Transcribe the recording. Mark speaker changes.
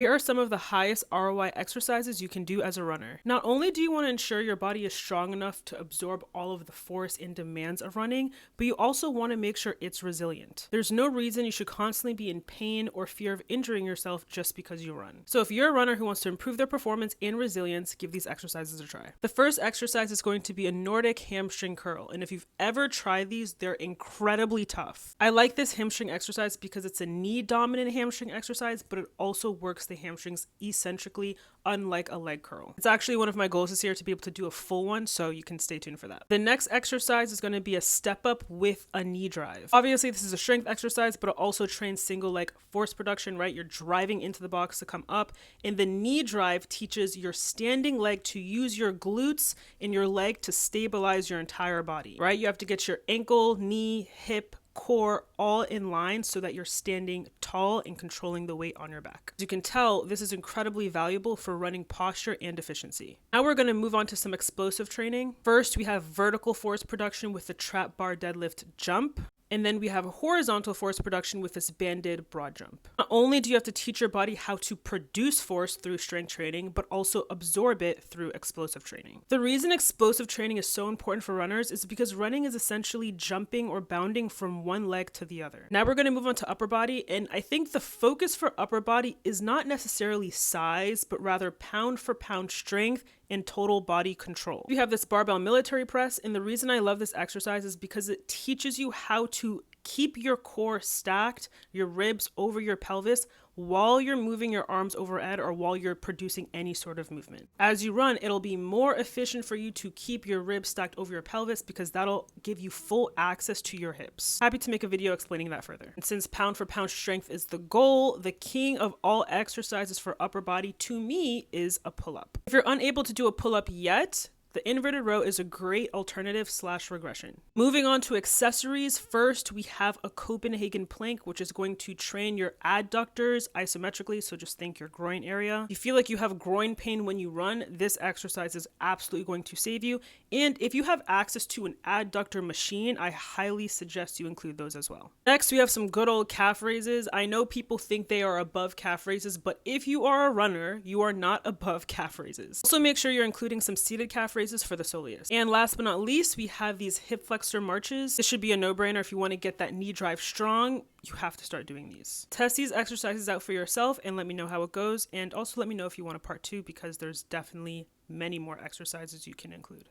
Speaker 1: Here are some of the highest ROI exercises you can do as a runner. Not only do you want to ensure your body is strong enough to absorb all of the force and demands of running, but you also want to make sure it's resilient. There's no reason you should constantly be in pain or fear of injuring yourself just because you run. So if you're a runner who wants to improve their performance and resilience, give these exercises a try. The first exercise is going to be a Nordic hamstring curl, and if you've ever tried these, they're incredibly tough. I like this hamstring exercise because it's a knee dominant hamstring exercise, but it also works the hamstrings eccentrically, unlike a leg curl. It's actually one of my goals this year to be able to do a full one, so you can stay tuned for that. The next exercise is going to be a step up with a knee drive. Obviously, this is a strength exercise, but it also trains single leg force production, right? You're driving into the box to come up, and the knee drive teaches your standing leg to use your glutes and your leg to stabilize your entire body, right? You have to get your ankle, knee, hip, core all in line so that you're standing tall and controlling the weight on your back. As you can tell, this is incredibly valuable for running posture and efficiency. Now we're going to move on to some explosive training. First, we have vertical force production with the trap bar deadlift jump. And then we have horizontal force production with this banded broad jump. Not only do you have to teach your body how to produce force through strength training, but also absorb it through explosive training. The reason explosive training is so important for runners is because running is essentially jumping or bounding from one leg to the other. Now we're going to move on to upper body, and I think the focus for upper body is not necessarily size, but rather pound for pound strength and total body control. We have this barbell military press, and the reason I love this exercise is because it teaches you how to keep your core stacked, your ribs over your pelvis, while you're moving your arms overhead or while you're producing any sort of movement. As you run, it'll be more efficient for you to keep your ribs stacked over your pelvis because that'll give you full access to your hips. Happy to make a video explaining that further. And since pound for pound strength is the goal, the king of all exercises for upper body to me is a pull-up. If you're unable to do a pull-up yet, the inverted row is a great alternative / regression. Moving on to accessories, first we have a Copenhagen plank, which is going to train your adductors isometrically, so just think your groin area. If you feel like you have groin pain when you run, this exercise is absolutely going to save you. And if you have access to an adductor machine, I highly suggest you include those as well. Next, we have some good old calf raises. I know people think they are above calf raises, but if you are a runner, you are not above calf raises. Also make sure you're including some seated calf raises for the soleus. And last but not least, we have these hip flexor marches. This should be a no-brainer. If you want to get that knee drive strong, you have to start doing these. Test these exercises out for yourself and let me know how it goes. And also let me know if you want a part 2 because there's definitely many more exercises you can include.